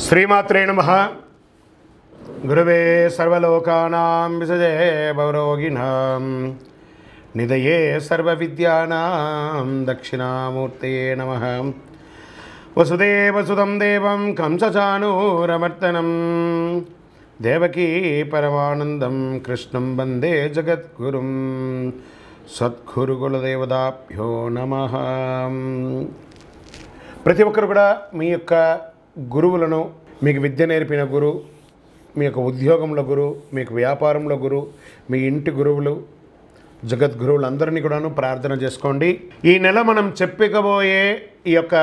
శ్రీమాత్రే నమః. గురవే సర్వలోకానాం విసజే భవరోగిణాం నిదయే సర్వవిద్యానాం దక్షిణామూర్తయే నమః. వసుదేవసుతం దేవం కంసచానూరమర్దనం దేవకీ పరమానందం కృష్ణం వందే జగద్గురుం. సద్గురుకులదేవతాభ్యో నమః. ప్రతి ఒక్కరు కూడా మీ యొక్క గురువులను, మీకు విద్య నేర్పిన గురు, మీ యొక్క ఉద్యోగంలో గురు, మీకు వ్యాపారంలో గురు, మీ ఇంటి గురువులు, జగద్గురువులందరినీ కూడాను ప్రార్థన చేసుకోండి. ఈ నెల మనం చెప్పబోయే ఈ యొక్క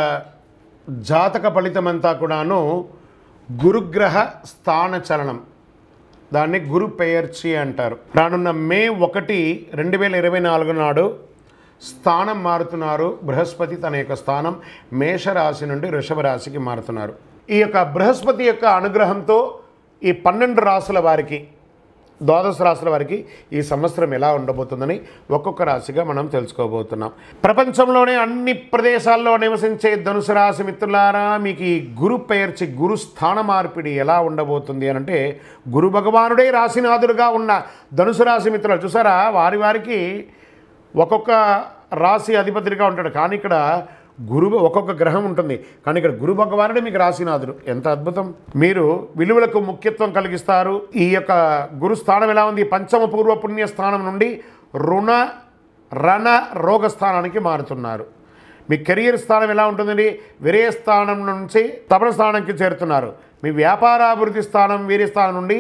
జాతక ఫలితమంతా కూడాను గురుగ్రహ స్థాన చలనం, దాన్ని గురు పెయర్చి అంటారు. రానున్న మే 1, 2024 నాడు స్థానం మారుతున్నారు. బృహస్పతి తన యొక్క స్థానం మేషరాశి నుండి వృషభ రాశికి మారుతున్నారు. ఈ యొక్క బృహస్పతి యొక్క అనుగ్రహంతో ఈ 12 రాశుల వారికి, ద్వాదశ రాశుల వారికి ఈ సంవత్సరం ఎలా ఉండబోతుందని ఒక్కొక్క రాశిగా మనం తెలుసుకోబోతున్నాం. ప్రపంచంలోనే అన్ని ప్రదేశాల్లో నివసించే ధనుసు రాశి మిత్రులారా, మీకు ఈ గురు పెయర్చి గురు స్థాన మార్పిడి ఎలా ఉండబోతుంది అని అంటే, గురు భగవానుడే రాశినాథుడుగా ఉన్న ధనుసు రాశి మిత్రులు చూసారా, వారికి ఒక్కొక్క రాశి అధిపతిగా ఉంటాడు. కానీ ఇక్కడ గురువు ఒక్కొక్క గ్రహం ఉంటుంది, కానీ ఇక్కడ గురు భగవానుడే మీకు రాశినాథుడు. ఎంత అద్భుతం! మీరు విలువలకు ముఖ్యత్వం కలిగిస్తారు. ఈ యొక్క గురు స్థానం ఎలా ఉంది? పంచమ పూర్వ పుణ్య స్థానం నుండి రుణ రణ రోగ స్థానానికి మారుతున్నారు. మీ కెరియర్ స్థానం ఎలా ఉంటుందండి? విరయ స్థానం నుంచి తపన స్థానానికి చేరుతున్నారు. మీ వ్యాపారాభివృద్ధి స్థానం వీర్య స్థానం నుండి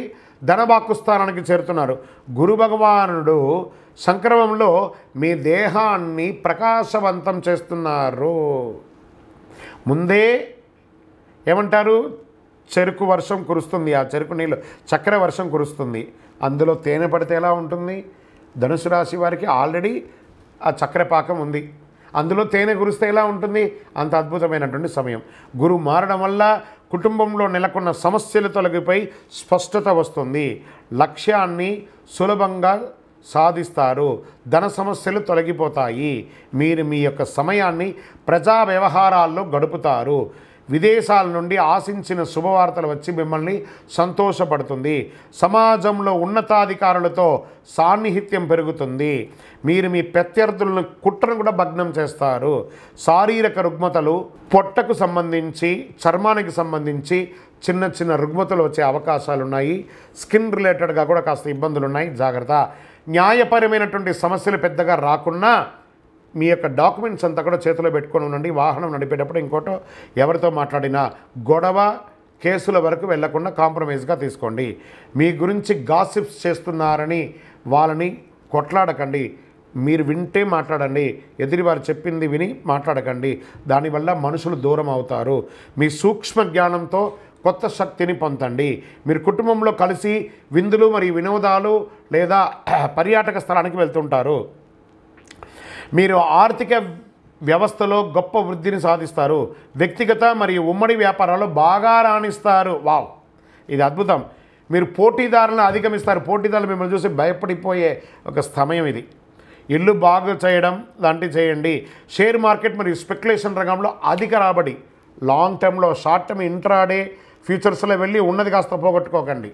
ధనవాక్కు స్థానానికి చేరుతున్నారు. గురు భగవానుడు సంక్రమంలో మీ దేహాన్ని ప్రకాశవంతం చేస్తున్నారు. ముందే ఏమంటారు? చెరుకు వర్షం కురుస్తుంది, ఆ చెరుకు నీళ్ళు చక్కెర వర్షం కురుస్తుంది. అందులో తేనె పడితే ఎలా ఉంటుంది? ధనుసు రాశి వారికి ఆల్రెడీ ఆ చక్కెర పాకం ఉంది, అందులో తేనె కురిస్తే ఎలా ఉంటుంది? అంత అద్భుతమైనటువంటి సమయం. గురువు మారడం వల్ల కుటుంబంలో నెలకొన్న సమస్యలు తొలగిపోయి స్పష్టత వస్తుంది. లక్ష్యాన్ని సులభంగా సాధిస్తారు. ధన సమస్యలు తొలగిపోతాయి. మీరు మీ యొక్క సమయాన్ని ప్రజా వ్యవహారాల్లో గడుపుతారు. విదేశాల నుండి ఆశించిన శుభవార్తలు వచ్చి మిమ్మల్ని సంతోషపడుతుంది. సమాజంలో ఉన్నతాధికారులతో సాన్నిహిత్యం పెరుగుతుంది. మీరు మీ ప్రత్యర్థులను కుట్రను కూడా భగ్నం చేస్తారు. శారీరక రుగ్మతలు, పొట్టకు సంబంధించి, చర్మానికి సంబంధించి చిన్న చిన్న రుగ్మతలు వచ్చే అవకాశాలు ఉన్నాయి. స్కిన్ రిలేటెడ్గా కూడా కాస్త ఇబ్బందులు ఉన్నాయి, జాగ్రత్త. న్యాయపరమైనటువంటి సమస్యలు పెద్దగా రాకున్నా మీ యొక్క డాక్యుమెంట్స్ అంతా కూడా చేతిలో పెట్టుకొని ఉండండి. వాహనం నడిపేటప్పుడు ఇంకోటో ఎవరితో మాట్లాడినా గొడవ కేసుల వరకు వెళ్లకుండా కాంప్రమైజ్గా తీసుకోండి. మీ గురించి గాసిప్స్ చేస్తున్నారని వాళ్ళని కొట్లాడకండి. మీరు వింటే మాట్లాడండి, ఎదుటివారు చెప్పింది విని మాట్లాడకండి. దానివల్ల మనుషులు దూరం అవుతారు. మీ సూక్ష్మ జ్ఞానంతో కొత్త శక్తిని పొందండి. మీరు కుటుంబంలో కలిసి విందులు మరియు వినోదాలు లేదా పర్యాటక స్థలానికి వెళ్తుంటారు. మీరు ఆర్థిక వ్యవస్థలో గొప్ప వృద్ధిని సాధిస్తారు. వ్యక్తిగత మరియు ఉమ్మడి వ్యాపారాల్లో బాగా రాణిస్తారు. వావ్, ఇది అద్భుతం. మీరు పోటీదారులను అధిగమిస్తారు. పోటీదారులు మిమ్మల్ని చూసి భయపడిపోయే ఒక సమయం ఇది. ఇల్లు బాగు చేయడం లాంటివి చేయండి. షేర్ మార్కెట్ మరియు స్పెక్యులేషన్ రంగంలో అధిక రాబడి. లాంగ్ టర్మ్లో, షార్ట్ టర్మ్, ఇంట్రాడే ఫ్యూచర్స్లో వెళ్ళి ఉన్నది కాస్త పోగొట్టుకోకండి.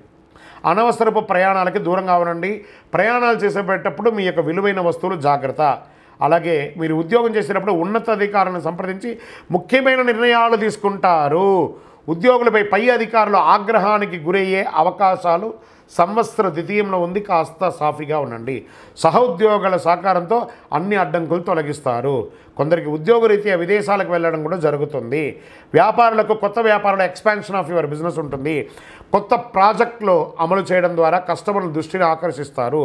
అనవసరపు ప్రయాణాలకి దూరంగా ఉండండి. ప్రయాణాలు చేసేటప్పుడు మీ యొక్క విలువైన వస్తువులు జాగ్రత్త. అలాగే మీరు ఉద్యోగం చేసేటప్పుడు ఉన్నతాధికారులను సంప్రదించి ముఖ్యమైన నిర్ణయాలు తీసుకుంటారు. ఉద్యోగులపై పై అధికారులు ఆగ్రహానికి గురయ్యే అవకాశాలు సంవత్సర ద్వితీయంలో ఉంది. కాస్త సాఫీగా ఉండండి. సహోద్యోగుల సహకారంతో అన్ని అడ్డంకులు తొలగిస్తారు. కొందరికి ఉద్యోగరీత్యా విదేశాలకు వెళ్ళడం కూడా జరుగుతుంది. వ్యాపారులకు కొత్త వ్యాపారంలో ఎక్స్పాన్షన్ ఆఫ్ యువర్ బిజినెస్ ఉంటుంది. కొత్త ప్రాజెక్టులు అమలు చేయడం ద్వారా కస్టమర్ల దృష్టిని ఆకర్షిస్తారు.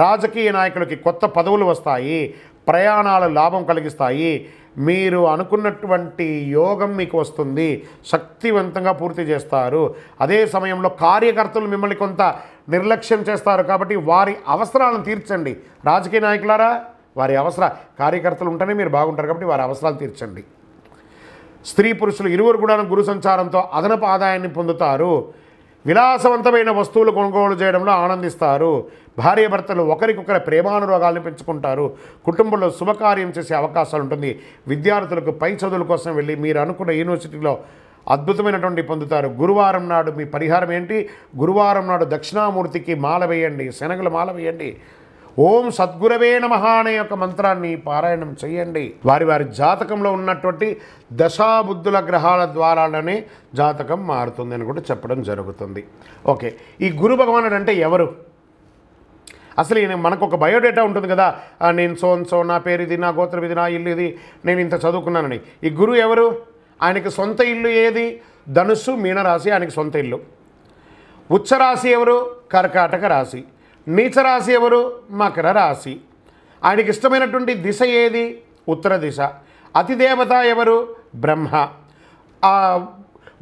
రాజకీయ నాయకులకి కొత్త పదవులు వస్తాయి. ప్రయాణాలు లాభం కలిగిస్తాయి. మీరు అనుకున్నటువంటి యోగం మీకు వస్తుంది. శక్తివంతంగా పూర్తి చేస్తారు. అదే సమయంలో కార్యకర్తలు మిమ్మల్ని కొంత నిర్లక్ష్యం చేస్తారు. కాబట్టి వారి అవసరాలను తీర్చండి. రాజకీయ నాయకులారా, వారి కార్యకర్తలు ఉంటేనే మీరు బాగుంటారు. కాబట్టి వారి అవసరాలు తీర్చండి. స్త్రీ పురుషులు ఇరువురు కూడా గురు సంచారంతో అదనపు ఆదాయాన్ని పొందుతారు. విలాసవంతమైన వస్తువులు కొనుగోలు చేయడంలో ఆనందిస్తారు. భార్యాభర్తలు ఒకరికొకరి ప్రేమానురాగాలను పెంచుకుంటారు. కుటుంబంలో శుభకార్యం చేసే అవకాశాలు ఉంటుంది. విద్యార్థులకు పై చదువుల కోసం వెళ్ళి మీరు అనుకున్న యూనివర్సిటీలో అద్భుతమైనటువంటి పొందుతారు. గురువారం నాడు మీ పరిహారం ఏంటి? గురువారం నాడు దక్షిణామూర్తికి మాల వేయండి, శనగలు మాల వేయండి. ఓం సద్గురవే నమః అనే యొక్క మంత్రాన్ని పారాయణం చేయండి. వారి వారి జాతకంలో ఉన్నటువంటి దశాబుద్ధుల గ్రహాల ద్వారానే జాతకం మారుతుంది అని కూడా చెప్పడం జరుగుతుంది. ఓకే, ఈ గురు భగవానుడు అంటే ఎవరు? అసలు మనకు ఒక బయోడేటా ఉంటుంది కదా, నేను సో నా పేరు ఇది, నా గోత్రం ఇది, నా ఇల్లు ఇది, నేను ఇంత చదువుకున్నానని. ఈ గురువు ఎవరు? ఆయనకి సొంత ఇల్లు ఏది? ధనుస్సు, మీనరాశి ఆయనకి సొంత ఇల్లు. ఉచ్చరాశి ఎవరు? కర్కాటక రాశి. నీచరాశి ఎవరు? మకర రాశి. ఆయనకి ఇష్టమైనటువంటి దిశ ఏది? ఉత్తర దిశ. అతిదేవత ఎవరు? బ్రహ్మ.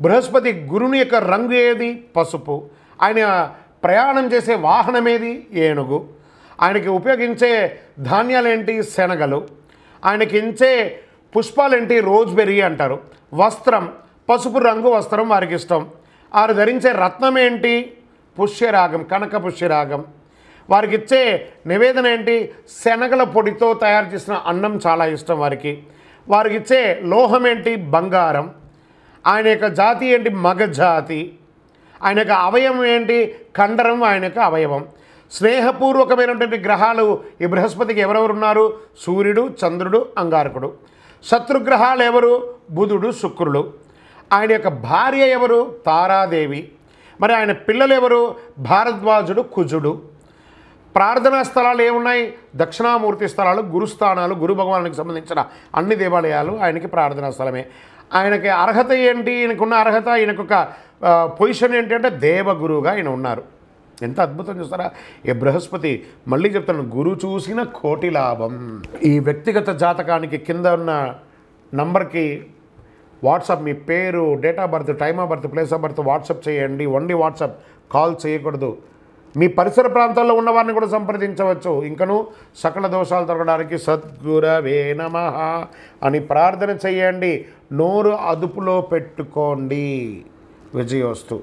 బృహస్పతి గురుని యొక్క రంగు ఏది? పసుపు. ఆయన ప్రయాణం చేసే వాహనం ఏది? ఏనుగు. ఆయనకి ఉపయోగించే ధాన్యాలేంటి? శనగలు. ఆయనకి ఇచ్చే పుష్పాలేంటి? రోజ్బెర్రీ అంటారు. వస్త్రం పసుపు రంగు వస్త్రం వారికి ఇష్టం. వారు ధరించే రత్నం ఏంటి? పుష్యరాగం, కనక పుష్యరాగం. వారికి ఇచ్చే నివేదన ఏంటి? శనగల పొడితో తయారు చేసిన అన్నం చాలా ఇష్టం వారికి. వారికి ఇచ్చే లోహం ఏంటి? బంగారం. ఆయన యొక్క జాతి ఏంటి? మగ జాతి. ఆయన యొక్క అవయవం ఏంటి? కండరం ఆయన యొక్క అవయవం. స్నేహపూర్వకమైనటువంటి గ్రహాలు ఈ బృహస్పతికి ఎవరెవరున్నారు? సూర్యుడు, చంద్రుడు, అంగారకుడు. శత్రుగ్రహాలు ఎవరు? బుధుడు, శుక్రుడు. ఆయన యొక్క భార్య ఎవరు? తారాదేవి. మరి ఆయన పిల్లలు ఎవరు? భారద్వాజుడు, కుజుడు. ప్రార్థనా స్థలాలు ఏమున్నాయి? దక్షిణామూర్తి స్థలాలు, గురుస్థానాలు. గురు భగవానునికి సంబంధించిన అన్ని దేవాలయాలు ఆయనకి ప్రార్థనా స్థలమే. ఆయనకి అర్హత ఏంటి? ఈయనకున్న అర్హత, ఈయనకొక పొజిషన్ ఏంటి అంటే దేవగురువుగా ఆయన ఉన్నారు. ఎంత అద్భుతం చూస్తారా ఈ బృహస్పతి. మళ్ళీ చెప్తాను, గురు చూసిన కోటి లాభం. ఈ వ్యక్తిగత జాతకానికి కింద ఉన్న నంబర్కి వాట్సాప్, మీ పేరు, date of birth, time of birth, place of birth WhatsApp చేయండి. ఓన్లీ వాట్సాప్, కాల్ చేయకూడదు. మీ పరిసర ప్రాంతాల్లో ఉన్న వారిని కూడా సంప్రదించవచ్చు. ఇంకను సకల దోషాలు తొలగడానికి సద్గురవే నమః అని ప్రార్థన చేయండి. నోరు అదుపులో పెట్టుకోండి. విజయోస్తు.